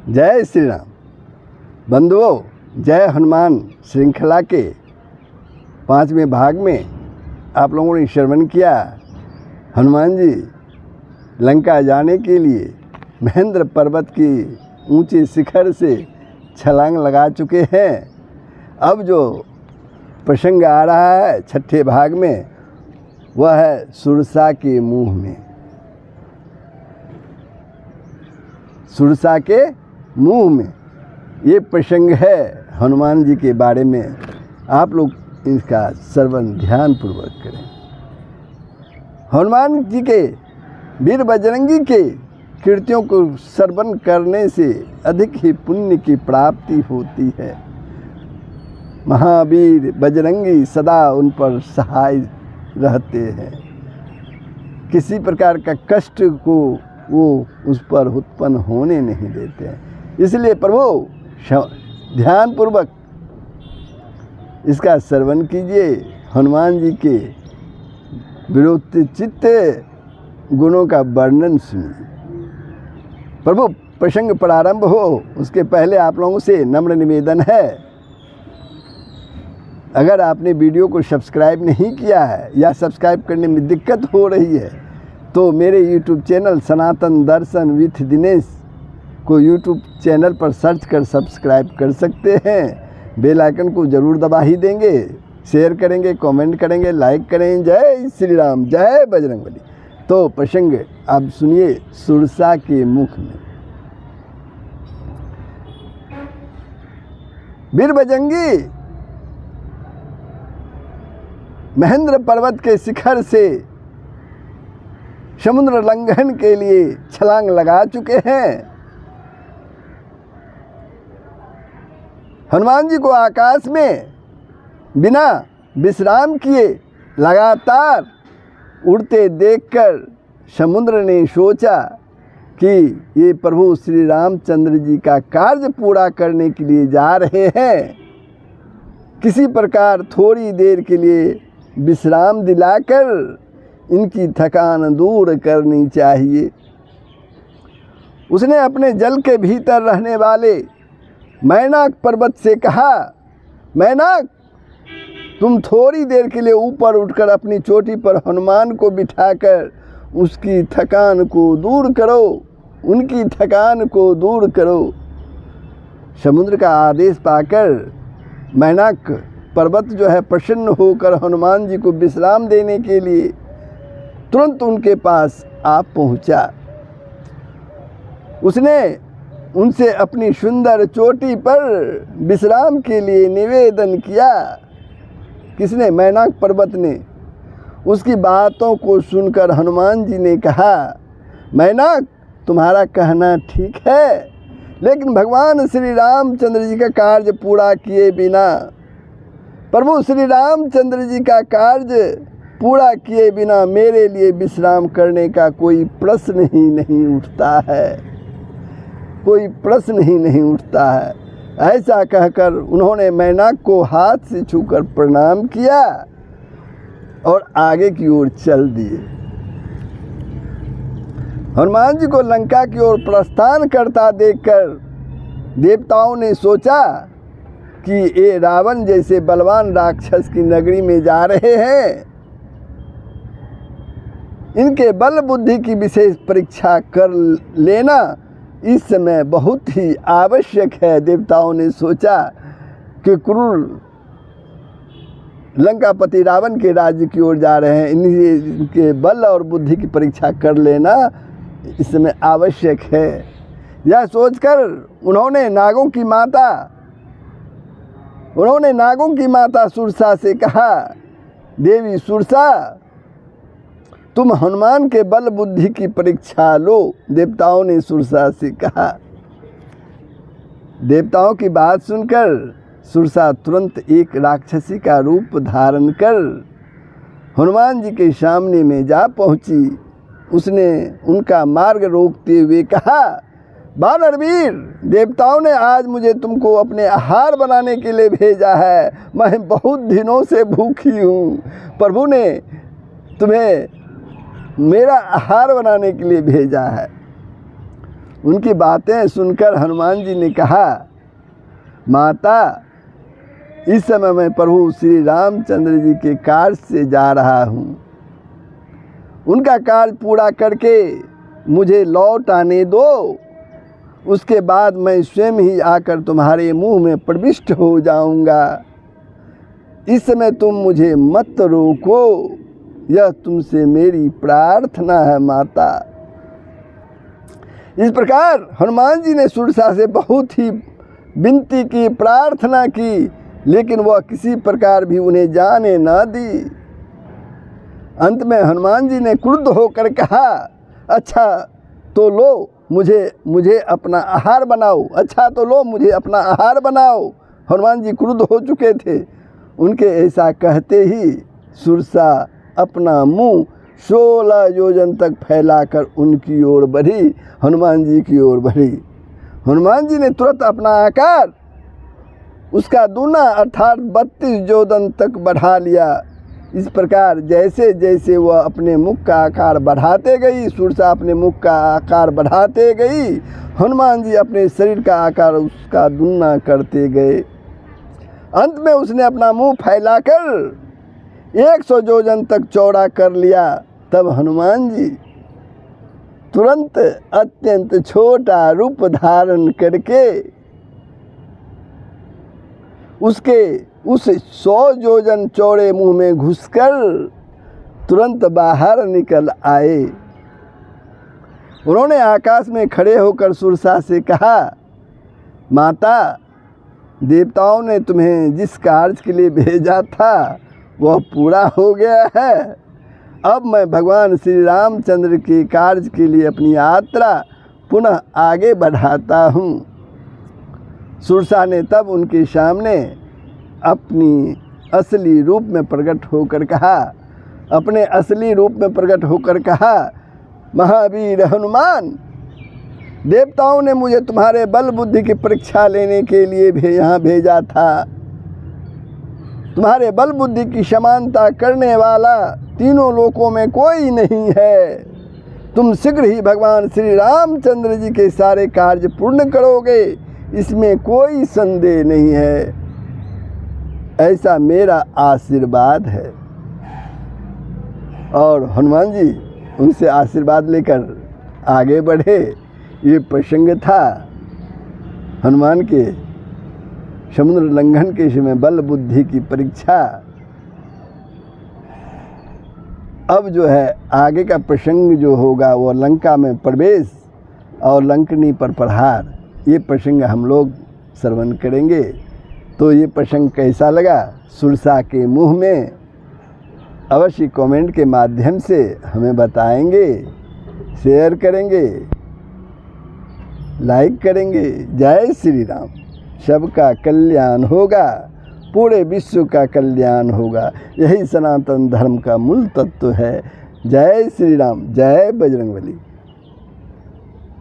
जय श्री राम। बंधुओं, जय हनुमान श्रृंखला के 5वें भाग में आप लोगों ने श्रवण किया। हनुमान जी लंका जाने के लिए महेंद्र पर्वत की ऊंचे शिखर से छलांग लगा चुके हैं। अब जो प्रसंग आ रहा है 6ठे भाग में, वह है सुरसा के मुंह में। सुरसा के मुंह में ये प्रसंग है हनुमान जी के बारे में। आप लोग इसका श्रवण ध्यान पूर्वक करें। हनुमान जी के वीर बजरंगी के कृत्यों को श्रवण करने से अधिक ही पुण्य की प्राप्ति होती है। महावीर बजरंगी सदा उन पर सहाय रहते हैं। किसी प्रकार का कष्ट को वो उस पर उत्पन्न होने नहीं देते हैं। इसलिए प्रभु ध्यान पूर्वक इसका श्रवण कीजिए। हनुमान जी के विरोचित गुणों का वर्णन सुनिए। प्रभु प्रसंग प्रारंभ हो उसके पहले आप लोगों से नम्र निवेदन है, अगर आपने वीडियो को सब्सक्राइब नहीं किया है या सब्सक्राइब करने में दिक्कत हो रही है तो मेरे YouTube channel Sanatan Darshan with Dinesh को YouTube चैनल पर सर्च कर सब्सक्राइब कर सकते हैं। बेल आइकन को ज़रूर दबा ही देंगे, शेयर करेंगे, कमेंट करेंगे, लाइक करें। जय श्री राम, जय बजरंगबली। तो प्रसंग आप सुनिए। सुरसा के मुख में वीर बजरंगी महेंद्र पर्वत के शिखर से समुद्र लंघन के लिए छलांग लगा चुके हैं। हनुमान जी को आकाश में बिना विश्राम किए लगातार उड़ते देखकर समुद्र ने सोचा कि ये प्रभु श्री रामचंद्र जी का कार्य पूरा करने के लिए जा रहे हैं। किसी प्रकार थोड़ी देर के लिए विश्राम दिलाकर इनकी थकान दूर करनी चाहिए। उसने अपने जल के भीतर रहने वाले मैनाक पर्वत से कहा, मैनाक, तुम थोड़ी देर के लिए ऊपर उठकर अपनी चोटी पर हनुमान को बिठाकर उसकी थकान को दूर करो, उनकी थकान को दूर करो। समुद्र का आदेश पाकर मैनाक पर्वत जो है प्रसन्न होकर हनुमान जी को विश्राम देने के लिए तुरंत उनके पास आ पहुंचा। उसने उनसे अपनी सुंदर चोटी पर विश्राम के लिए निवेदन किया। किसने? मैनाक पर्वत ने। उसकी बातों को सुनकर हनुमान जी ने कहा, मैनाक, तुम्हारा कहना ठीक है, लेकिन भगवान श्री रामचंद्र जी का कार्य पूरा किए बिना, प्रभु श्री रामचंद्र जी का कार्य पूरा किए बिना मेरे लिए विश्राम करने का कोई प्रश्न ही नहीं उठता है, कोई प्रश्न ही नहीं उठता है। ऐसा कहकर उन्होंने मैनाक को हाथ से छूकर प्रणाम किया और आगे की ओर चल दिए। हनुमान जी को लंका की ओर प्रस्थान करता देखकर देवताओं ने सोचा कि ये रावण जैसे बलवान राक्षस की नगरी में जा रहे हैं, इनके बल बुद्धि की विशेष परीक्षा कर लेना इस समय बहुत ही आवश्यक है। देवताओं ने सोचा कि क्रूर लंकापति रावण के राज्य की ओर जा रहे हैं, इनके बल और बुद्धि की परीक्षा कर लेना इस समय आवश्यक है। यह सोचकर उन्होंने नागों की माता सुरसा से कहा, देवी सुरसा, तुम हनुमान के बल बुद्धि की परीक्षा लो। देवताओं ने सुरसा से कहा। देवताओं की बात सुनकर सुरसा तुरंत एक राक्षसी का रूप धारण कर हनुमान जी के सामने में जा पहुंची। उसने उनका मार्ग रोकते हुए कहा, वानरवीर, देवताओं ने आज मुझे तुमको अपने आहार बनाने के लिए भेजा है। मैं बहुत दिनों से भूखी हूँ। प्रभु ने तुम्हें मेरा आहार बनाने के लिए भेजा है। उनकी बातें सुनकर हनुमान जी ने कहा, माता, इस समय मैं प्रभु श्री रामचंद्र जी के कार्य से जा रहा हूँ। उनका कार्य पूरा करके मुझे लौट आने दो। उसके बाद मैं स्वयं ही आकर तुम्हारे मुंह में प्रविष्ट हो जाऊंगा। इस समय तुम मुझे मत रोको, यह तुमसे मेरी प्रार्थना है माता। इस प्रकार हनुमान जी ने सुरसा से बहुत ही विनती की, प्रार्थना की, लेकिन वह किसी प्रकार भी उन्हें जाने न दी। अंत में हनुमान जी ने क्रुद्ध होकर कहा, अच्छा तो लो मुझे अपना आहार बनाओ। अच्छा तो लो मुझे अपना आहार बनाओ। हनुमान जी क्रुद्ध हो चुके थे। उनके ऐसा कहते ही सुरसा अपना मुंह 16 योजन तक फैलाकर उनकी ओर बढ़ी, हनुमान जी की ओर बढ़ी। हनुमान जी ने तुरंत अपना आकार उसका दूना अर्थात 32 योजन तक बढ़ा लिया। इस प्रकार जैसे जैसे वह अपने मुख का आकार बढ़ाते गई, सुरसा अपने मुख का आकार बढ़ाते गई, हनुमान जी अपने शरीर का आकार उसका दूना करते गए। अंत में उसने अपना मुंह फैलाकर 100 योजन तक चौड़ा कर लिया। तब हनुमान जी तुरंत अत्यंत छोटा रूप धारण करके उसके उस 100 योजन चौड़े मुंह में घुसकर तुरंत बाहर निकल आए। उन्होंने आकाश में खड़े होकर सुरसा से कहा, माता, देवताओं ने तुम्हें जिस कार्य के लिए भेजा था वह पूरा हो गया है। अब मैं भगवान श्री रामचंद्र के कार्य के लिए अपनी यात्रा पुनः आगे बढ़ाता हूँ। सुरसा ने तब उनके सामने अपनी असली रूप में प्रकट होकर कहा, महावीर हनुमान, देवताओं ने मुझे तुम्हारे बल बुद्धि की परीक्षा लेने के लिए भी यहाँ भेजा था। तुम्हारे बल बुद्धि की समानता करने वाला तीनों लोकों में कोई नहीं है। तुम शीघ्र ही भगवान श्री रामचंद्र जी के सारे कार्य पूर्ण करोगे, इसमें कोई संदेह नहीं है। ऐसा मेरा आशीर्वाद है। और हनुमान जी उनसे आशीर्वाद लेकर आगे बढ़े। ये प्रसंग था हनुमान के समुद्र लंघन के समय बल बुद्धि की परीक्षा। अब जो है आगे का प्रसंग जो होगा वो लंका में प्रवेश और लंकनी पर प्रहार, ये प्रसंग हम लोग श्रवण करेंगे। तो ये प्रसंग कैसा लगा सुरसा के मुँह में अवश्य कमेंट के माध्यम से हमें बताएंगे, शेयर करेंगे, लाइक करेंगे। जय श्री राम। सबका कल्याण होगा, पूरे विश्व का कल्याण होगा। यही सनातन धर्म का मूल तत्व है। जय श्री राम, जय बजरंगबली।